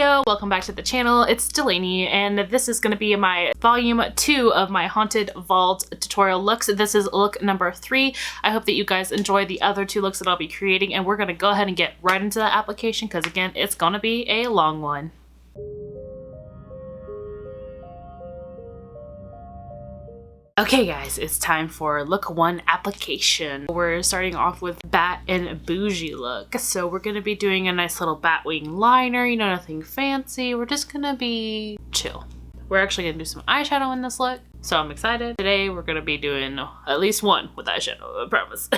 Heyo! Welcome back to the channel. It's Delaney and this is going to be my volume 2 of my Haunted Vault tutorial looks. This is look number 3. I hope that you guys enjoy the other 2 looks that I'll be creating, and we're going to go ahead and get right into the application because again, it's going to be a long one. Okay guys, it's time for look 1 application. We're starting off with Bat and Bougie look. So we're going to be doing a nice little bat wing liner, you know, nothing fancy. We're just going to be chill. We're actually going to do some eyeshadow in this look, so I'm excited. Today we're going to be doing at least one with eyeshadow, I promise.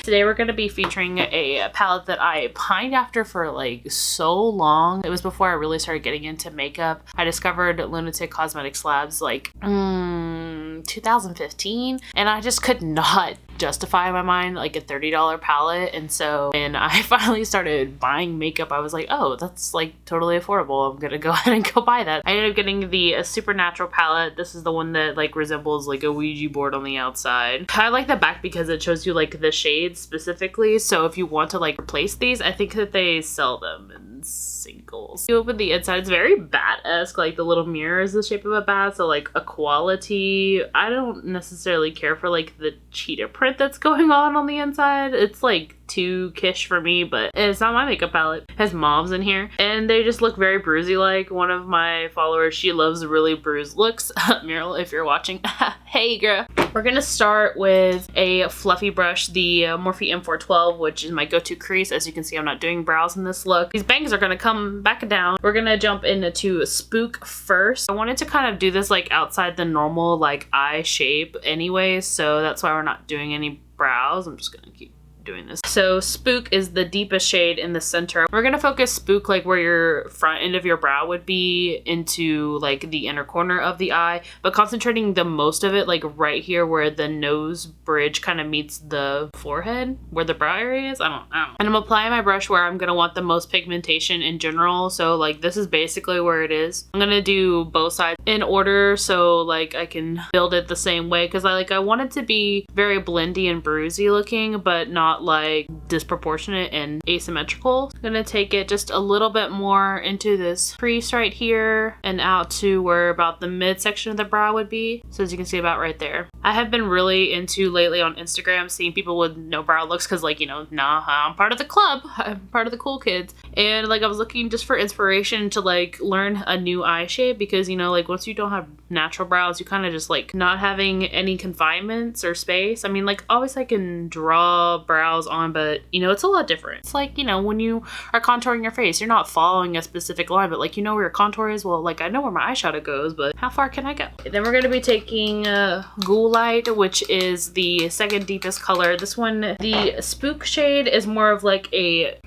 Today we're going to be featuring a palette that I pined after for like so long. It was before I really started getting into makeup. I discovered Lunatic Cosmetics Labs like 2015, and I just could not justify in my mind like a $30 palette. And so when I finally started buying makeup, I was like, oh, that's like totally affordable. I'm gonna go ahead and go buy that. I ended up getting the Supernatural palette. This is the one that like resembles like a Ouija board on the outside. I like the back because it shows you like the shades specifically. So if you want to like replace these, I think that they sell them in singles. You open the inside, it's very bat-esque. Like the little mirror is the shape of a bat, so like a quality. I don't necessarily care for like the cheetah print that's going on the inside. It's like too kish for me, but it's not my makeup palette. It has mauves in here and they just look very bruisey. Like one of my followers, she loves really bruised looks. Muriel, if you're watching, hey girl. We're gonna start with a fluffy brush, the Morphe M412, which is my go-to crease. As you can see, I'm not doing brows in this look. These bangs are gonna come back down. We're gonna jump into Spook first. I wanted to kind of do this like outside the normal like eye shape anyways, so that's why we're not doing any brows. I'm just gonna keep doing this. So Spook is the deepest shade in the center. We're gonna focus Spook like where your front end of your brow would be into like the inner corner of the eye, but concentrating the most of it like right here where the nose bridge kind of meets the forehead, where the brow area is. I don't know. And I'm applying my brush where I'm gonna want the most pigmentation in general. So like this is basically where it is. I'm gonna do both sides in order so like I can build it the same way, because I want it to be very blendy and bruisey looking, but not like disproportionate and asymmetrical. I'm gonna take it just a little bit more into this crease right here and out to where about the midsection of the brow would be. So as you can see, about right there. I have been really into lately on Instagram seeing people with no brow looks, because like, you know, nah, I'm part of the club. I'm part of the cool kids. And like I was looking just for inspiration to like learn a new eye shape, because you know, like once you don't have natural brows, you kind of just like not having any confinements or space. I mean, like obviously I can draw brows on, but you know, it's a lot different. It's like, you know, when you are contouring your face, you're not following a specific line, but like, you know where your contour is. Well, like I know where my eyeshadow goes, but how far can I go? Then we're going to be taking GHOULIGHT, which is the second deepest color. This one, the Spook shade, is more of like a,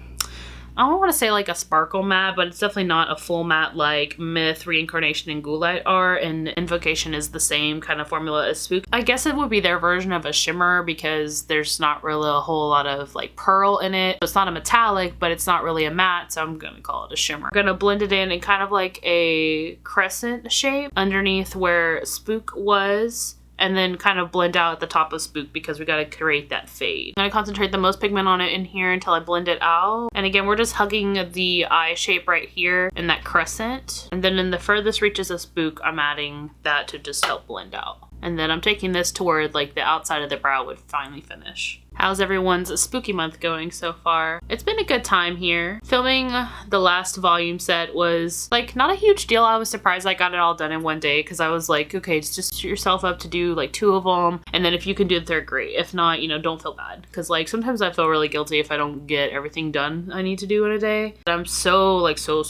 I don't want to say like a sparkle matte, but it's definitely not a full matte like Myth, Reincarnation, and GHOULIGHT are, and Invocation is the same kind of formula as Spook. I guess it would be their version of a shimmer because there's not really a whole lot of like pearl in it. It's not a metallic, but it's not really a matte, so I'm gonna call it a shimmer. I'm gonna blend it in kind of like a crescent shape underneath where Spook was, and then kind of blend out at the top of Spook because we got to create that fade. I'm going to concentrate the most pigment on it in here until I blend it out. And again, we're just hugging the eye shape right here in that crescent. And then in the furthest reaches of Spook, I'm adding that to just help blend out. And then I'm taking this to where like the outside of the brow would finally finish. How's everyone's spooky month going so far? It's been a good time here. Filming the last volume set was like not a huge deal. I was surprised I got it all done in one day, because I was like, okay, just shoot yourself up to do like 2 of them, and then if you can do the third, great. If not, you know, don't feel bad, because like sometimes I feel really guilty if I don't get everything done I need to do in a day. I'm so like so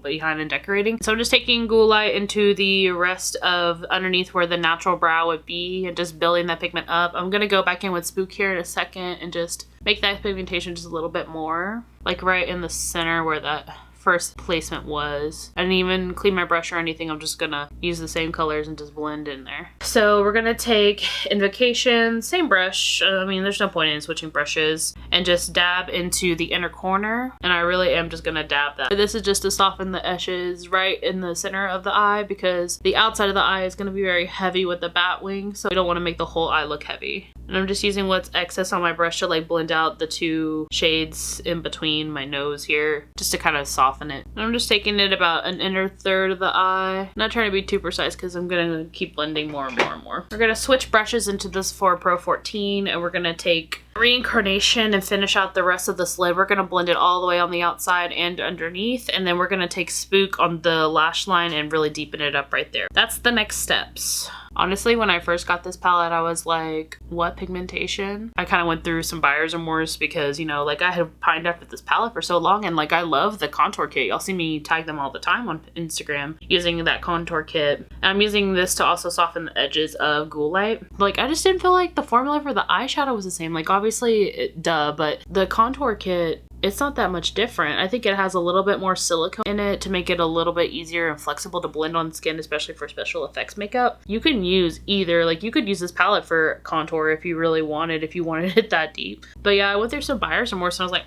behind in decorating. So I'm just taking GHOULIGHT into the rest of underneath where the natural brow would be and just building that pigment up. I'm gonna go back in with Spook here in a second and just make that pigmentation just a little bit more, like right in the center where that first placement was. I didn't even clean my brush or anything. I'm just gonna use the same colors and just blend in there. So we're gonna take Invocation, same brush. I mean, there's no point in switching brushes, and just dab into the inner corner. And I really am just gonna dab that. This is just to soften the edges right in the center of the eye, because the outside of the eye is gonna be very heavy with the bat wing. So we don't wanna make the whole eye look heavy. And I'm just using what's excess on my brush to like blend out the two shades in between my nose here, just to kind of soften it. And I'm just taking it about an inner third of the eye. Not trying to be too precise because I'm gonna keep blending more and more and more. We're gonna switch brushes into this Sephora Pro 14 and we're gonna take Reincarnation and finish out the rest of this lid. We're gonna blend it all the way on the outside and underneath, and then we're gonna take Spook on the lash line and really deepen it up right there. That's the next steps. Honestly, when I first got this palette, I was like, what pigmentation? I kind of went through some buyer's remorse because, you know, like I had pined after this palette for so long, and like I love the contour kit. Y'all see me tag them all the time on Instagram using that contour kit. And I'm using this to also soften the edges of GHOULIGHT. Like I just didn't feel like the formula for the eyeshadow was the same. Like obviously, duh, but the contour kit, it's not that much different. I think it has a little bit more silicone in it to make it a little bit easier and flexible to blend on skin, especially for special effects makeup. You can use either, like you could use this palette for contour if you really wanted, if you wanted it that deep. But yeah, I went through some buyer's remorse and I was like,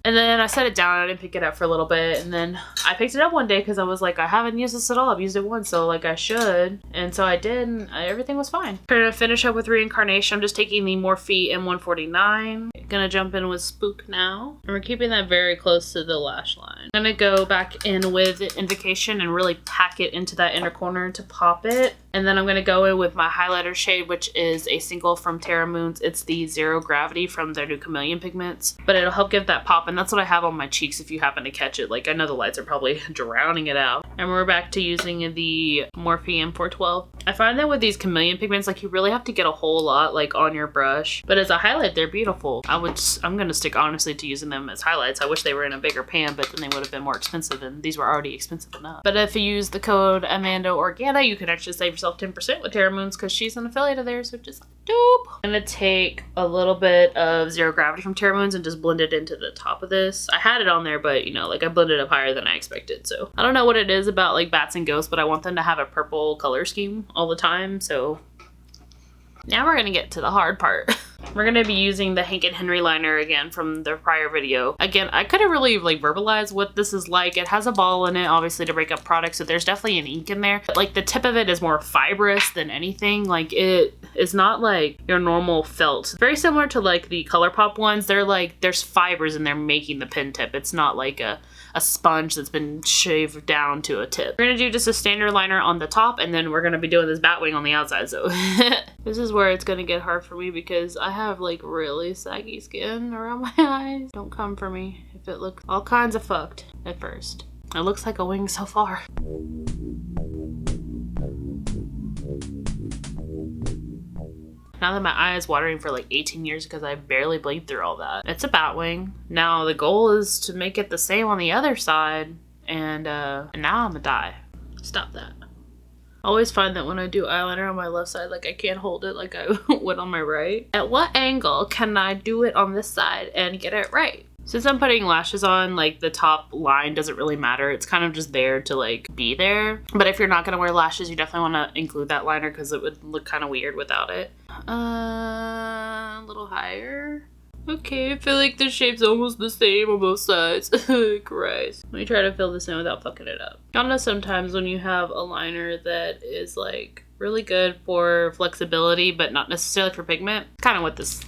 and then I set it down. I didn't pick it up for a little bit, and then I picked it up one day because I was like, I haven't used this at all. I've used it once, so like I should. And so I did, and everything was fine. Gonna finish up with Reincarnation. I'm just taking the Morphe M149. Gonna jump in with Spook now. And we're keeping that very close to the lash line. I'm gonna go back in with Invocation and really pack it into that inner corner to pop it. And then I'm gonna go in with my highlighter shade, which is a single from TERRA Moons. It's the Zero Gravity from their new Chameleon pigments, but it'll help give that pop. And that's what I have on my cheeks if you happen to catch it. Like I know the lights are probably drowning it out. And we're back to using the Morphe M412. I find that with these Chameleon pigments, like you really have to get a whole lot like on your brush. But as a highlight, they're beautiful. I'm gonna stick honestly to using them as highlights. I wish they were in a bigger pan, but then they would have been more expensive, and these were already expensive enough. But if you use the code AmandaOrgana, you can actually save yourself 10% with TERRA Moons because she's an affiliate of theirs, which is dope. I'm gonna take a little bit of Zero Gravity from TERRA Moons and just blend it into the top of this. I had it on there, but you know, like I blended up higher than I expected. So I don't know what it is about like bats and ghosts, but I want them to have a purple color scheme all the time. So now we're gonna get to the hard part. We're gonna be using the Hank and Henry liner again from the prior video. Again, I couldn't really like verbalize what this is like. It has a ball in it, obviously, to break up products, so there's definitely an ink in there. But like the tip of it is more fibrous than anything. Like it is not like your normal felt. Very similar to like the ColourPop ones. They're like, there's fibers in there making the pen tip. It's not like a sponge that's been shaved down to a tip. We're gonna do just a standard liner on the top, and then we're gonna be doing this bat wing on the outside. So this is where it's gonna get hard for me because I have like really saggy skin around my eyes. Don't come for me if it looks all kinds of fucked at first. It looks like a wing so far. Now that my eye is watering for like 18 years because I barely blinked through all that. It's a bat wing. Now the goal is to make it the same on the other side, and now I'm gonna die. Stop that. I always find that when I do eyeliner on my left side, like I can't hold it like I would on my right. At what angle can I do it on this side and get it right? Since I'm putting lashes on, like the top line doesn't really matter. It's kind of just there to like be there. But if you're not gonna wear lashes, you definitely want to include that liner because it would look kind of weird without it. A little higher. Okay, I feel like the shape's almost the same on both sides. Christ. Let me try to fill this in without fucking it up. Y'all know sometimes when you have a liner that is like really good for flexibility but not necessarily for pigment, kind of what this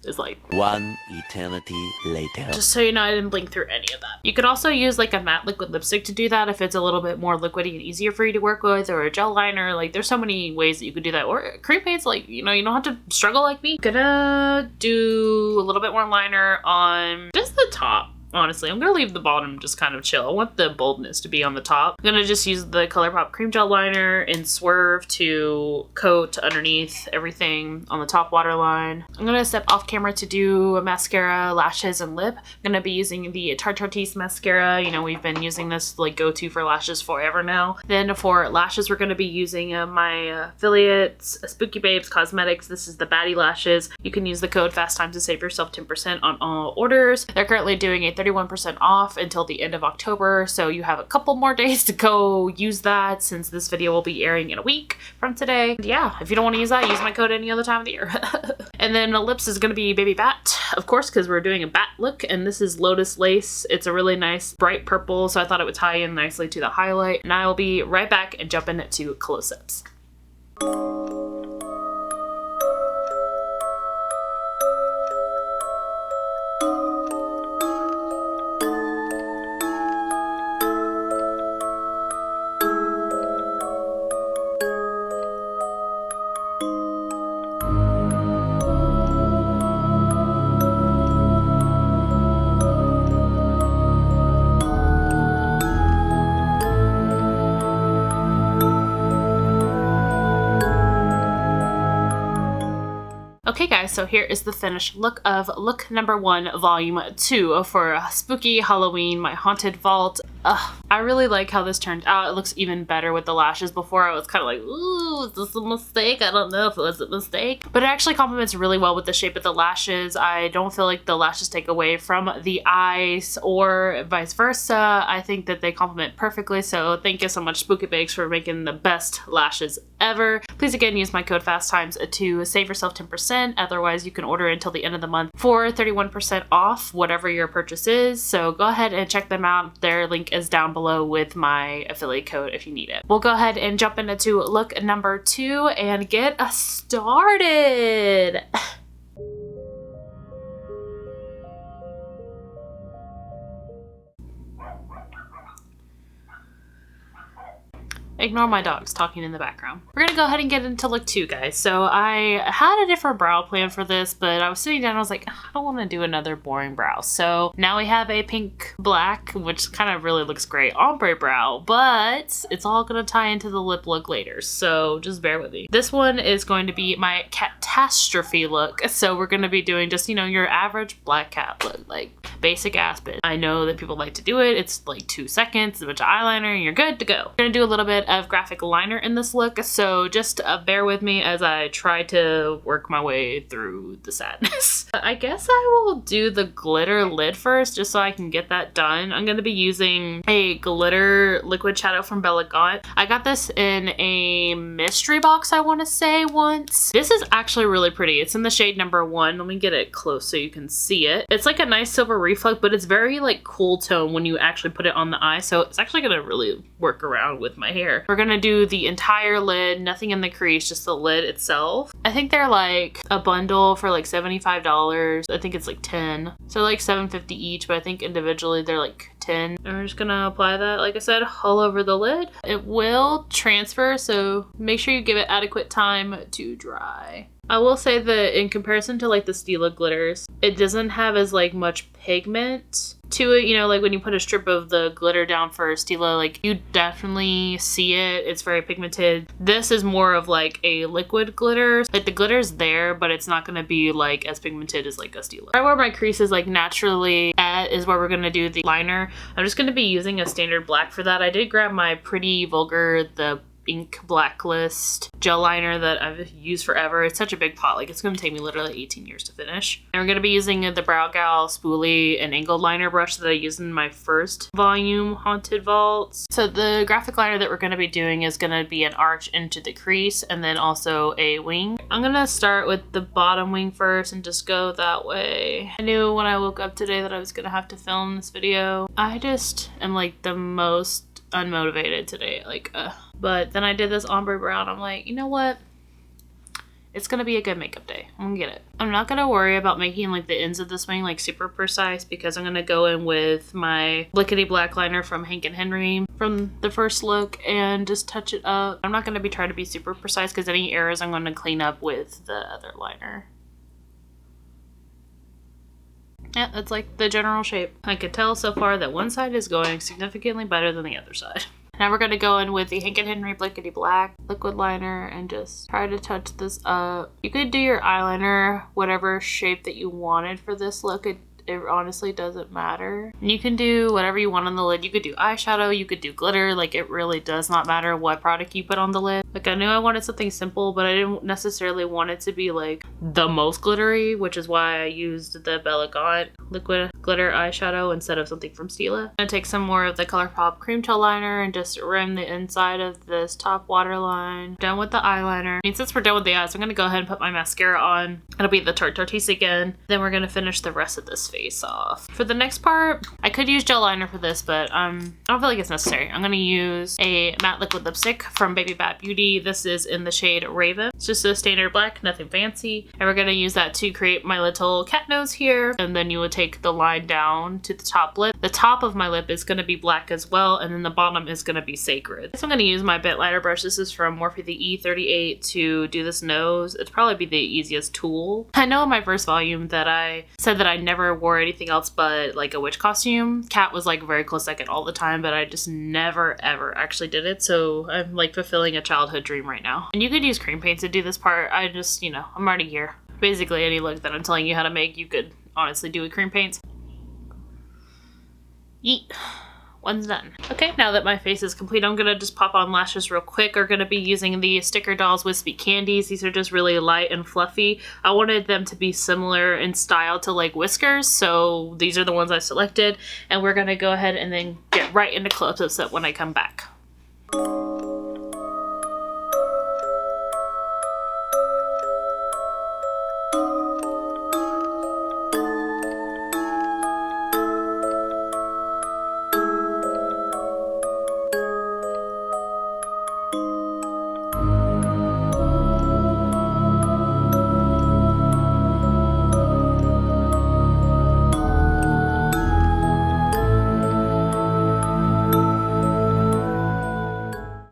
is like. One eternity later. Just so you know, I didn't blink through any of that. You could also use like a matte liquid lipstick to do that if it's a little bit more liquidy and easier for you to work with, or a gel liner. Like there's so many ways that you could do that. Or cream paints, like, you know, you don't have to struggle like me. Gonna do a little bit more liner on just the top. Honestly, I'm gonna leave the bottom just kind of chill. I want the boldness to be on the top. I'm gonna just use the ColourPop cream gel liner and Swerve to coat underneath everything on the top waterline. I'm gonna step off camera to do a mascara, lashes, and lip. I'm gonna be using the Tarte mascara. You know, we've been using this like go-to for lashes forever now. Then for lashes, we're gonna be using my affiliates, Spooky Babes Cosmetics. This is the Baddie lashes. You can use the code FASTTIME to save yourself 10% on all orders. They're currently doing a 31% off until the end of October, so you have a couple more days to go use that since this video will be airing in a week from today. And yeah, if you don't want to use that, use my code any other time of the year. And then the lips is going to be Baby Bat, of course, because we're doing a bat look, and this is Lotus Lace. It's a really nice bright purple, so I thought it would tie in nicely to the highlight. And I will be right back and jump into close-ups. Okay guys, so here is the finished look of look number 1, volume 2 for Spooky Halloween, my haunted vault. I really like how this turned out. It looks even better with the lashes. Before I was kind of like, ooh, is this a mistake? I don't know if it was a mistake. But it actually complements really well with the shape of the lashes. I don't feel like the lashes take away from the eyes or vice versa. I think that they complement perfectly. So thank you so much, Spooky Bakes, for making the best lashes ever. Please again use my code FASTTIMES to save yourself 10%. Otherwise, you can order until the end of the month for 31% off whatever your purchase is. So go ahead and check them out. Their link is down below with my affiliate code if you need it. We'll go ahead and jump into look number 2 and get us started. Ignore my dogs talking in the background. We're gonna go ahead and get into look 2, guys. So I had a different brow plan for this, but I was sitting down and I was like, I don't want to do another boring brow. So now we have a pink black, which kind of really looks great, ombre brow, but it's all gonna tie into the lip look later. So just bear with me. This one is going to be my CAT-ASTROPHE look. So we're gonna be doing just, you know, your average black cat look, like basic Aspen. I know that people like to do it. It's like 2 seconds, a bunch of eyeliner, and you're good to go. We're gonna do a little bit of graphic liner in this look, so just bear with me as I try to work my way through the sadness. I guess I will do the glitter lid first just so I can get that done. I'm going to be using a glitter liquid shadow from Bella Gaunt. I got this in a mystery box, I want to say, once. This is actually really pretty. It's in the shade number 1. Let me get it close so you can see it. It's like a nice silver reflect, but it's very like cool tone when you actually put it on the eye, so it's actually going to really work around with my hair. We're gonna do the entire lid, nothing in the crease, just the lid itself. I think they're like a bundle for like $75. I think it's like 10. So like $7.50 each, but I think individually they're like 10. And we're just gonna apply that, like I said, all over the lid. It will transfer, so make sure you give it adequate time to dry. I will say that in comparison to like the Stila glitters, it doesn't have as like much pigment to it. You know, like when you put a strip of the glitter down for Stila, like you definitely see it. It's very pigmented. This is more of like a liquid glitter. Like the glitter's there, but it's not going to be like as pigmented as like a Stila. Right where my crease is like naturally at is where we're going to do the liner. I'm just going to be using a standard black for that. I did grab my Pretty Vulgar, the ink blacklist gel liner that I've used forever. It's such a big pot, like it's going to take me literally 18 years to finish. And we're going to be using the Brow Gal spoolie and angled liner brush that I used in my first volume Haunted Vaults. So the graphic liner that we're going to be doing is going to be an arch into the crease and then also a wing. I'm going to start with the bottom wing first and just go that way. I knew when I woke up today that I was going to have to film this video. I just am like the most unmotivated today, like but then I did this ombre brow and I'm like, you know what, it's gonna be a good makeup day. I'm gonna get it. I'm not gonna worry about making like the ends of this wing like super precise because I'm gonna go in with my Lickety Black liner from Hank and Henry from the first look and just touch it up. I'm not gonna be trying to be super precise because any errors I'm gonna clean up with the other liner. Yeah, that's like the general shape. I can tell so far that one side is going significantly better than the other side. Now we're going to go in with the Hank & Henry Blickety Black liquid liner and just try to touch this up. You could do your eyeliner whatever shape that you wanted for this look. It honestly doesn't matter. And you can do whatever you want on the lid. You could do eyeshadow, you could do glitter. Like it really does not matter what product you put on the lid. Like I knew I wanted something simple, but I didn't necessarily want it to be like the most glittery, which is why I used the Bella Gaunt liquid glitter eyeshadow instead of something from Stila. I'm gonna take some more of the ColourPop cream tail liner and just rim the inside of this top waterline. Done with the eyeliner. And since we're done with the eyes, I'm gonna go ahead and put my mascara on. It'll be the Tarte Tartisse again. Then we're gonna finish the rest of this face off. For the next part, I could use gel liner for this, but I don't feel like it's necessary. I'm gonna use a matte liquid lipstick from Baby Bat Beauty. This is in the shade Raven. It's just a standard black, nothing fancy. And we're gonna use that to create my little cat nose here. And then you would take the line down to the top lip. The top of my lip is gonna be black as well, and then the bottom is gonna be Sacred. So I'm gonna use my bit lighter brush. This is from Morphe the E38 to do this nose. It'd probably be the easiest tool. I know in my first volume that I said that I never wore anything else but like a witch costume. Cat was like very close second all the time, but I just never ever actually did it. So I'm like fulfilling a childhood dream right now. And you could use cream paint to do this part. I just, you know, I'm already here. Basically any look that I'm telling you how to make, you could honestly do with cream paints. Yeet. One's done. Okay, now that my face is complete, I'm gonna just pop on lashes real quick. We're gonna be using the Sticker Dolls Wispy Candies. These are just really light and fluffy. I wanted them to be similar in style to like whiskers, so these are the ones I selected. And we're gonna go ahead and then get right into close-ups when I come back.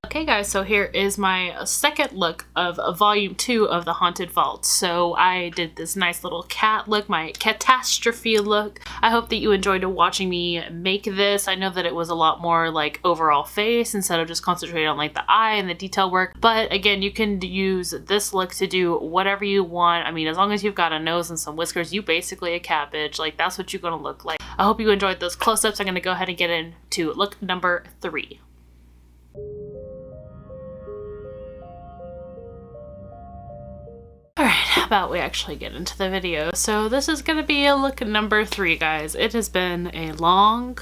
Okay guys, so here is my second look of volume 2 of the Haunted Vault. So I did this nice little cat look, my CAT-ASTROPHE look. I hope that you enjoyed watching me make this. I know that it was a lot more like overall face instead of just concentrating on like the eye and the detail work. But again, you can use this look to do whatever you want. I mean, as long as you've got a nose and some whiskers, you basically a cat bitch. Like that's what you're gonna look like. I hope you enjoyed those close-ups. I'm gonna go ahead and get into look number 3. Alright, how about we actually get into the video? So this is gonna be a look number 3, guys. It has been a long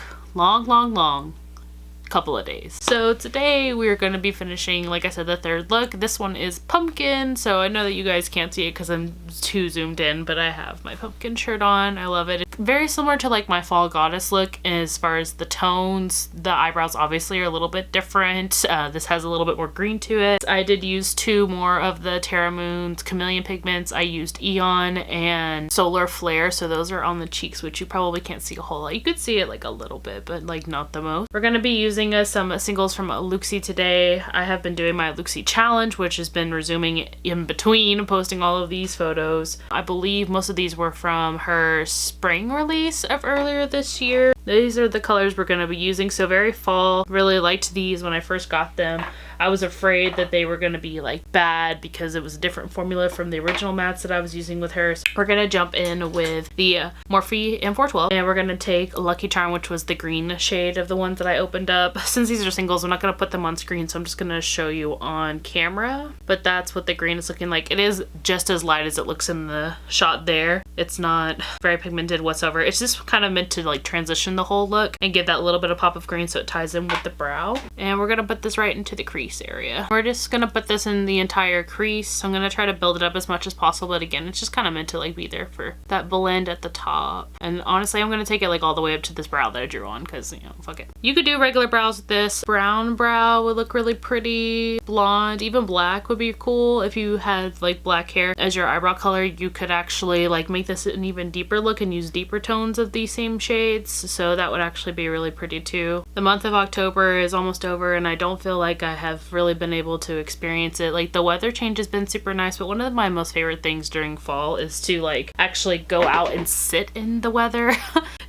couple of days. So today we're going to be finishing, like I said, the third look. This one is pumpkin, so I know that you guys can't see it because I'm too zoomed in, but I have my pumpkin shirt on. I love it. It's very similar to like my fall goddess look as far as the tones. The eyebrows obviously are a little bit different. This has a little bit more green to it. I did use 2 more of the Terra Moon's chameleon pigments. I used Eon and Solar Flare, so those are on the cheeks, which you probably can't see a whole lot. You could see it like a little bit, but like not the most. We're going to be using some singles from Luxie today. I have been doing my Luxie challenge, which has been resuming in between posting all of these photos. I believe most of these were from her spring release of earlier this year. These are the colors we're going to be using, so very fall. Really liked these when I first got them. I was afraid that they were going to be like bad because it was a different formula from the original mattes that I was using with her. So we're going to jump in with the Morphe M412, and we're going to take Lucky Charm, which was the green shade of the ones that I opened up. Since these are singles, I'm not going to put them on screen, so I'm just going to show you on camera. But that's what the green is looking like. It is just as light as it looks in the shot there. It's not very pigmented whatsoever. It's just kind of meant to like transition the whole look and give that little bit of pop of green so it ties in with the brow. And we're going to put this right into the crease area. We're just gonna put this in the entire crease. So I'm gonna try to build it up as much as possible, but again, it's just kind of meant to like be there for that blend at the top. And honestly, I'm gonna take it like all the way up to this brow that I drew on because, you know, fuck it. You could do regular brows with this. Brown brow would look really pretty. Blonde, even black would be cool. If you had like black hair as your eyebrow color, you could actually like make this an even deeper look and use deeper tones of these same shades. So that would actually be really pretty too. The month of October is almost over, and I don't feel like I have really been able to experience it. Like the weather change has been super nice, but one of my most favorite things during fall is to like actually go out and sit in the weather.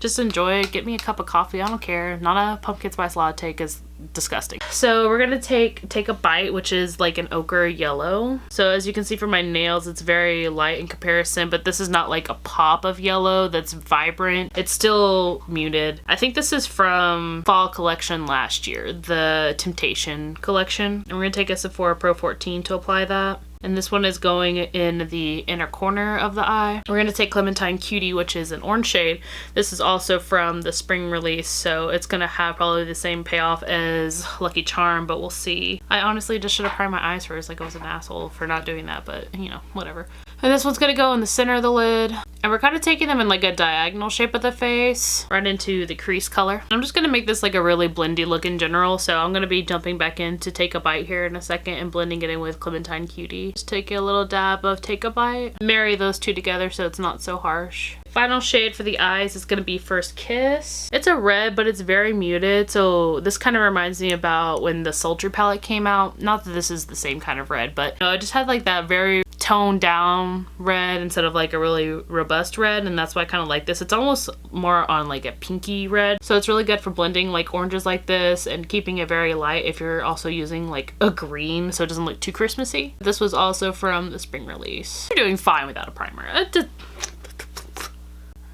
Just enjoy it. Get me a cup of coffee. I don't care. Not a pumpkin spice latte because disgusting. So we're gonna take a bite, which is like an ochre yellow. So as you can see from my nails, it's very light in comparison, but this is not like a pop of yellow that's vibrant. It's still muted. I think this is from fall collection last year, the Temptation collection. And we're gonna take a Sephora Pro 14 to apply that. And this one is going in the inner corner of the eye. We're going to take Clementine Cutie, which is an orange shade. This is also from the spring release, so it's going to have probably the same payoff as Lucky Charm, but we'll see. I honestly just should have primed my eyes first, like I was an asshole for not doing that, but you know, whatever. And this one's going to go in the center of the lid. And we're kind of taking them in like a diagonal shape of the face, right into the crease color. I'm just going to make this like a really blendy look in general, so I'm going to be jumping back in to Take a Bite here in a second and blending it in with Clementine Cutie. Just take a little dab of Take a Bite. Marry those two together so it's not so harsh. Final shade for the eyes is going to be First Kiss. It's a red, but it's very muted, so this kind of reminds me about when the Sultry palette came out. Not that this is the same kind of red, but you know, it just had like that very toned down red instead of like a really robust red, and that's why I kind of like this. It's almost more on like a pinky red, so it's really good for blending like oranges like this and keeping it very light if you're also using like a green so it doesn't look too Christmassy. This was also from the spring release. You're doing fine without a primer.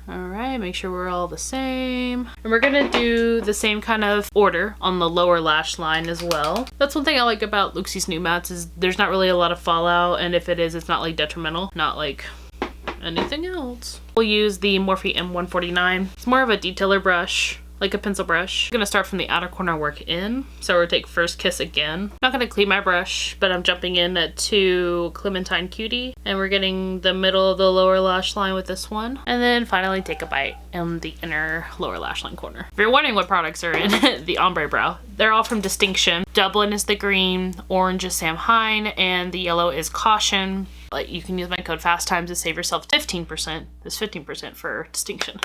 Alright, make sure we're all the same. And we're gonna do the same kind of order on the lower lash line as well. That's one thing I like about Luxie's new mattes is there's not really a lot of fallout, and if it is, it's not like detrimental, not like anything else. We'll use the Morphe M149. It's more of a detailer brush, like a pencil brush. I'm gonna start from the outer corner, work in. So we're gonna take First Kiss again. I'm not gonna clean my brush, but I'm jumping in to Clementine Cutie, and we're getting the middle of the lower lash line with this one. And then finally take a bite in the inner lower lash line corner. If you're wondering what products are in the ombre brow, they're all from Distinction. Dublin is the green, orange is Sam Hine, and the yellow is Caution. But you can use my code FASTTIMES to save yourself 15%. There's 15% for Distinction.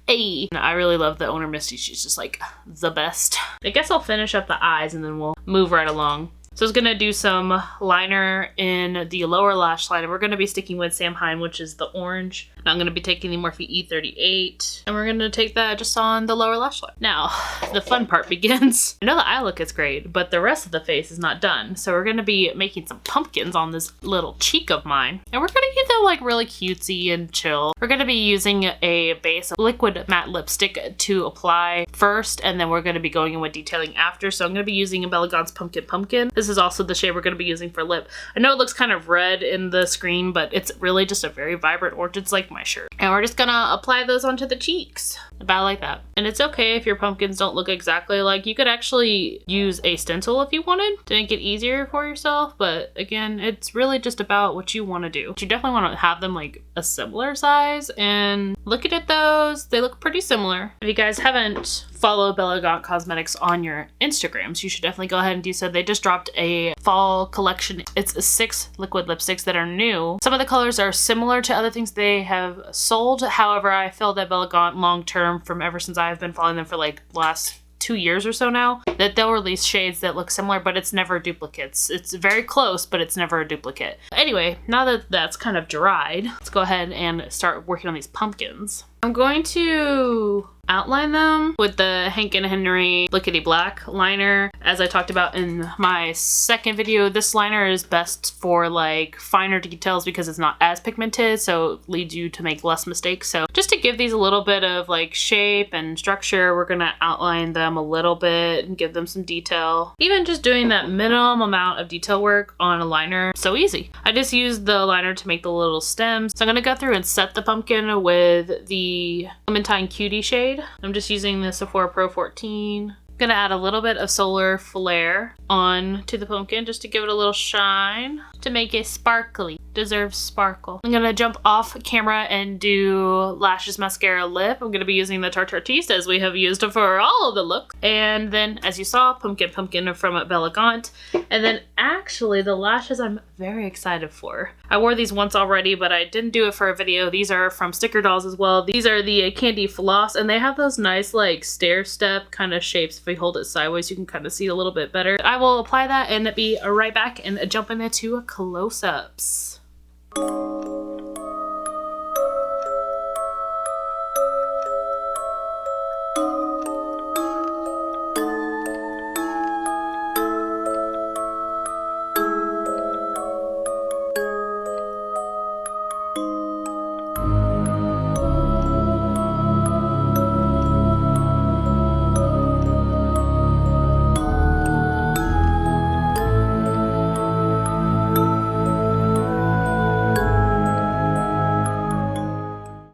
Hey! I really love the owner Misty. She's just like the best. I guess I'll finish up the eyes and then we'll move right along. So I was gonna do some liner in the lower lash line, and we're gonna be sticking with Sam Hine, which is the orange. And I'm gonna be taking the Morphe E38, and we're gonna take that just on the lower lash line. Now, the fun part begins. I know the eye look is great, but the rest of the face is not done. So we're gonna be making some pumpkins on this little cheek of mine, and we're gonna keep them like really cutesy and chill. We're gonna be using a base of liquid matte lipstick to apply first, and then we're gonna be going in with detailing after. So I'm gonna be using a Bellegont's Pumpkin Pumpkin. This is also the shade we're going to be using for lip. I know it looks kind of red in the screen, but it's really just a very vibrant orange. It's like my shirt. And we're just going to apply those onto the cheeks. About like that. And it's okay if your pumpkins don't look exactly like. You could actually use a stencil if you wanted to make it easier for yourself. But again, it's really just about what you want to do. You definitely want to have them like a similar size. And looking at those, they look pretty similar. If you guys haven't followed Bellegont Cosmetics on your Instagrams, you should definitely go ahead and do so. They just dropped a fall collection. It's 6 liquid lipsticks that are new. Some of the colors are similar to other things they have sold. However, I feel that Bellegont long term, from ever since I've been following them for like the last 2 years or so now, that they'll release shades that look similar, but it's never duplicates. It's very close, but it's never a duplicate. Anyway, now that that's kind of dried, let's go ahead and start working on these pumpkins. I'm going to outline them with the Hank and Henry Lickety Black liner. As I talked about in my second video, this liner is best for like finer details because it's not as pigmented, so it leads you to make less mistakes. So just to give these a little bit of like shape and structure, we're gonna outline them a little bit and give them some detail. Even just doing that minimum amount of detail work on a liner, so easy. I just used the liner to make the little stems. So I'm gonna go through and set the pumpkin with the Clementine Cutie shade. I'm just using the Sephora Pro 14. I'm gonna add a little bit of Solar Flare on to the pumpkin just to give it a little shine, to make it sparkly. Deserves sparkle. I'm gonna jump off camera and do lashes, mascara, lip. I'm gonna be using the Tarte Artiste as we have used for all of the looks. And then, as you saw, Pumpkin Pumpkin from Bellegont. And then actually the lashes I'm very excited for. I wore these once already, but I didn't do it for a video. These are from Sticker Dolls as well. These are the Candy Floss, and they have those nice like stair step kind of shapes. If we hold it sideways, you can kind of see a little bit better. I will apply that and be right back and jump into close-ups.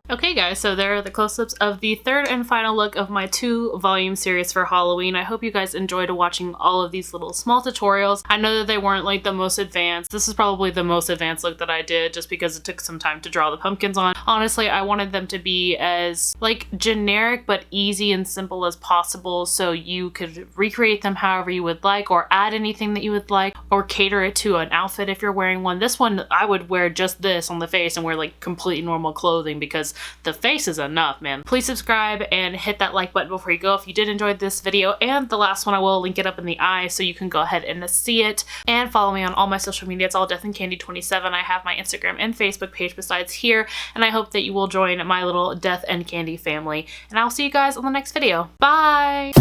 Okay guys, so there are the close-ups of the third and final look of my 2-volume series for Halloween. I hope you guys enjoyed watching all of these little small tutorials. I know that they weren't like the most advanced. This is probably the most advanced look that I did just because it took some time to draw the pumpkins on. Honestly, I wanted them to be as like generic but easy and simple as possible so you could recreate them however you would like, or add anything that you would like, or cater it to an outfit if you're wearing one. This one, I would wear just this on the face and wear like completely normal clothing because the face is enough, man. Please subscribe and hit that like button before you go if you did enjoy this video, and the last one I will link it up in the eye so you can go ahead and see it. And follow me on all my social media. It's all DeathandCandy27. I have my Instagram and Facebook page besides here, and I hope that you will join my little Death and Candy family. And I'll see you guys on the next video. Bye!